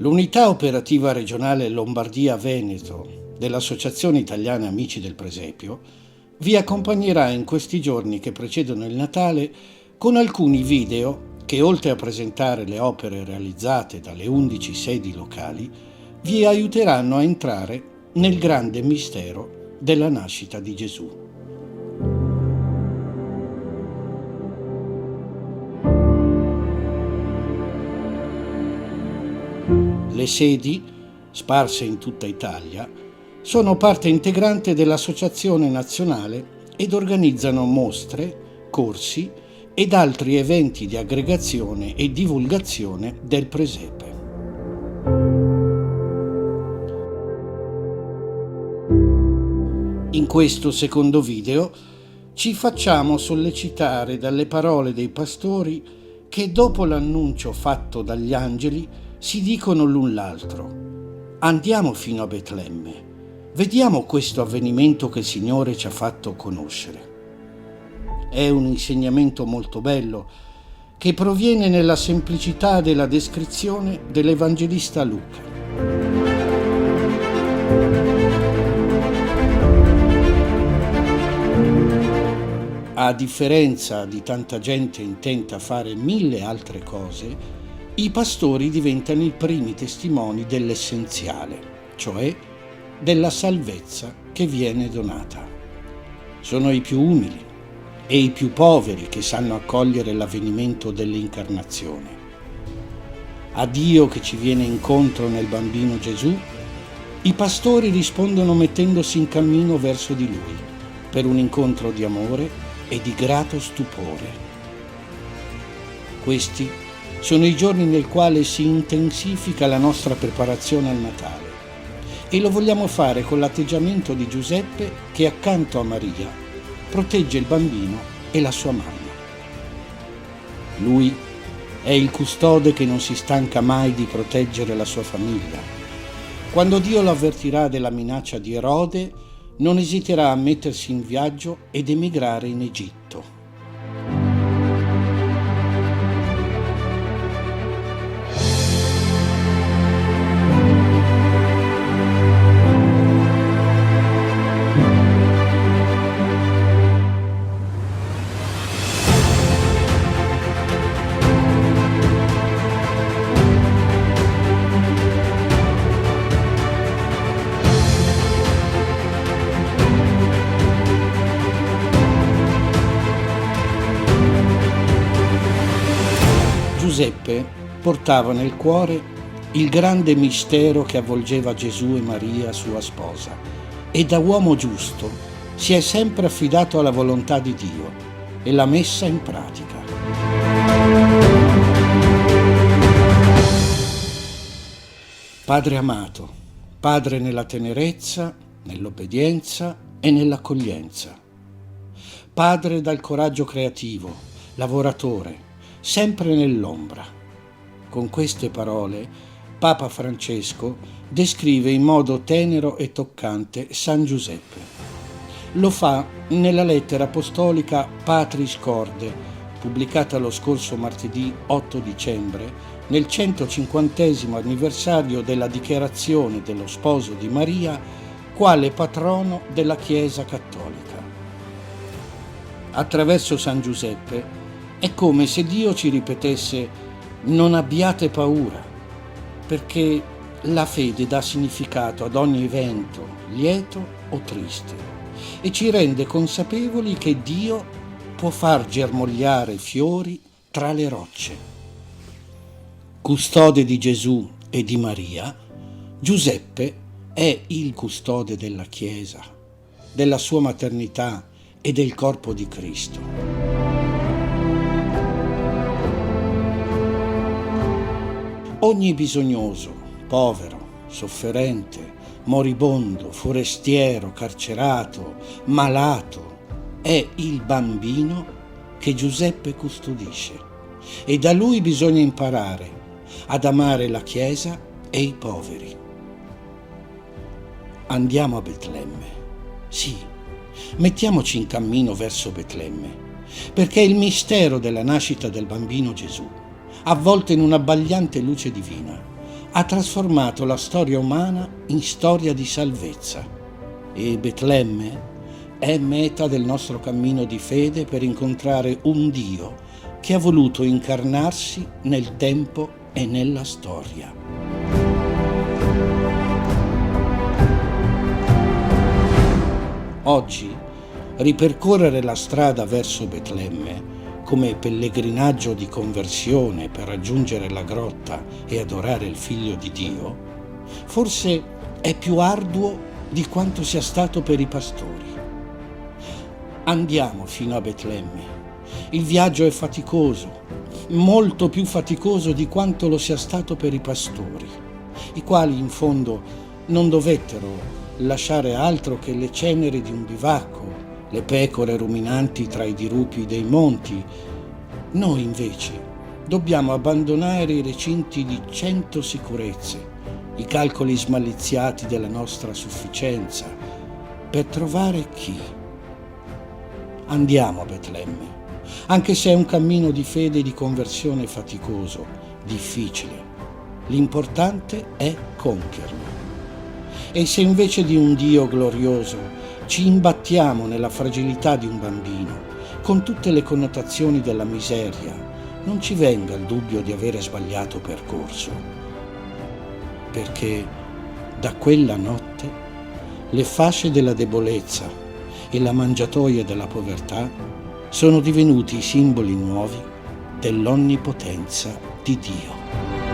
L'unità operativa regionale Lombardia-Veneto dell'Associazione Italiana Amici del Presepio vi accompagnerà in questi giorni che precedono il Natale con alcuni video che, oltre a presentare le opere realizzate dalle 11 sedi locali, vi aiuteranno a entrare nel grande mistero della nascita di Gesù. Le sedi, sparse in tutta Italia, sono parte integrante dell'Associazione Nazionale ed organizzano mostre, corsi ed altri eventi di aggregazione e divulgazione del presepe. In questo secondo video ci facciamo sollecitare dalle parole dei pastori che, dopo l'annuncio fatto dagli angeli, si dicono l'un l'altro: andiamo fino a Betlemme, vediamo questo avvenimento che il Signore ci ha fatto conoscere. È un insegnamento molto bello che proviene nella semplicità della descrizione dell'Evangelista Luca. A differenza di tanta gente intenta a fare 1000 altre cose, i pastori diventano i primi testimoni dell'essenziale, cioè della salvezza che viene donata. Sono i più umili e i più poveri che sanno accogliere l'avvenimento dell'incarnazione. A Dio che ci viene incontro nel bambino Gesù, i pastori rispondono mettendosi in cammino verso di Lui, per un incontro di amore e di grato stupore. Questi sono i giorni nel quale si intensifica la nostra preparazione al Natale e lo vogliamo fare con l'atteggiamento di Giuseppe che, accanto a Maria, protegge il bambino e la sua mamma. Lui è il custode che non si stanca mai di proteggere la sua famiglia. Quando Dio lo avvertirà della minaccia di Erode, non esiterà a mettersi in viaggio ed emigrare in Egitto. Giuseppe portava nel cuore il grande mistero che avvolgeva Gesù e Maria, sua sposa, e da uomo giusto si è sempre affidato alla volontà di Dio e l'ha messa in pratica. Padre amato, padre nella tenerezza, nell'obbedienza e nell'accoglienza. Padre dal coraggio creativo, lavoratore, sempre nell'ombra. Con queste parole Papa Francesco descrive in modo tenero e toccante San Giuseppe. Lo fa nella lettera apostolica Patris Corde, pubblicata lo scorso martedì 8 dicembre, nel 150° anniversario della dichiarazione dello sposo di Maria quale patrono della Chiesa Cattolica. Attraverso San Giuseppe è come se Dio ci ripetesse: non abbiate paura, perché la fede dà significato ad ogni evento, lieto o triste, e ci rende consapevoli che Dio può far germogliare fiori tra le rocce. Custode di Gesù e di Maria, Giuseppe è il custode della Chiesa, della sua maternità e del corpo di Cristo. Ogni bisognoso, povero, sofferente, moribondo, forestiero, carcerato, malato, è il bambino che Giuseppe custodisce e da lui bisogna imparare ad amare la Chiesa e i poveri. Andiamo a Betlemme. Sì, mettiamoci in cammino verso Betlemme, perché il mistero della nascita del bambino Gesù, avvolto in un'abbagliante luce divina, ha trasformato la storia umana in storia di salvezza e Betlemme è meta del nostro cammino di fede per incontrare un Dio che ha voluto incarnarsi nel tempo e nella storia. Oggi, ripercorrere la strada verso Betlemme come pellegrinaggio di conversione per raggiungere la grotta e adorare il Figlio di Dio, forse è più arduo di quanto sia stato per i pastori. Andiamo fino a Betlemme. Il viaggio è faticoso, molto più faticoso di quanto lo sia stato per i pastori, i quali in fondo non dovettero lasciare altro che le ceneri di un bivacco, le pecore ruminanti tra i dirupi dei monti. Noi invece dobbiamo abbandonare i recinti di 100 sicurezze, i calcoli smaliziati della nostra sufficienza, per trovare chi? Andiamo a Betlemme, anche se è un cammino di fede e di conversione faticoso, difficile. L'importante è compierlo. E se invece di un Dio glorioso ci imbattiamo nella fragilità di un bambino, con tutte le connotazioni della miseria, non ci venga il dubbio di avere sbagliato percorso. Perché da quella notte le fasce della debolezza e la mangiatoia della povertà sono divenuti i simboli nuovi dell'onnipotenza di Dio.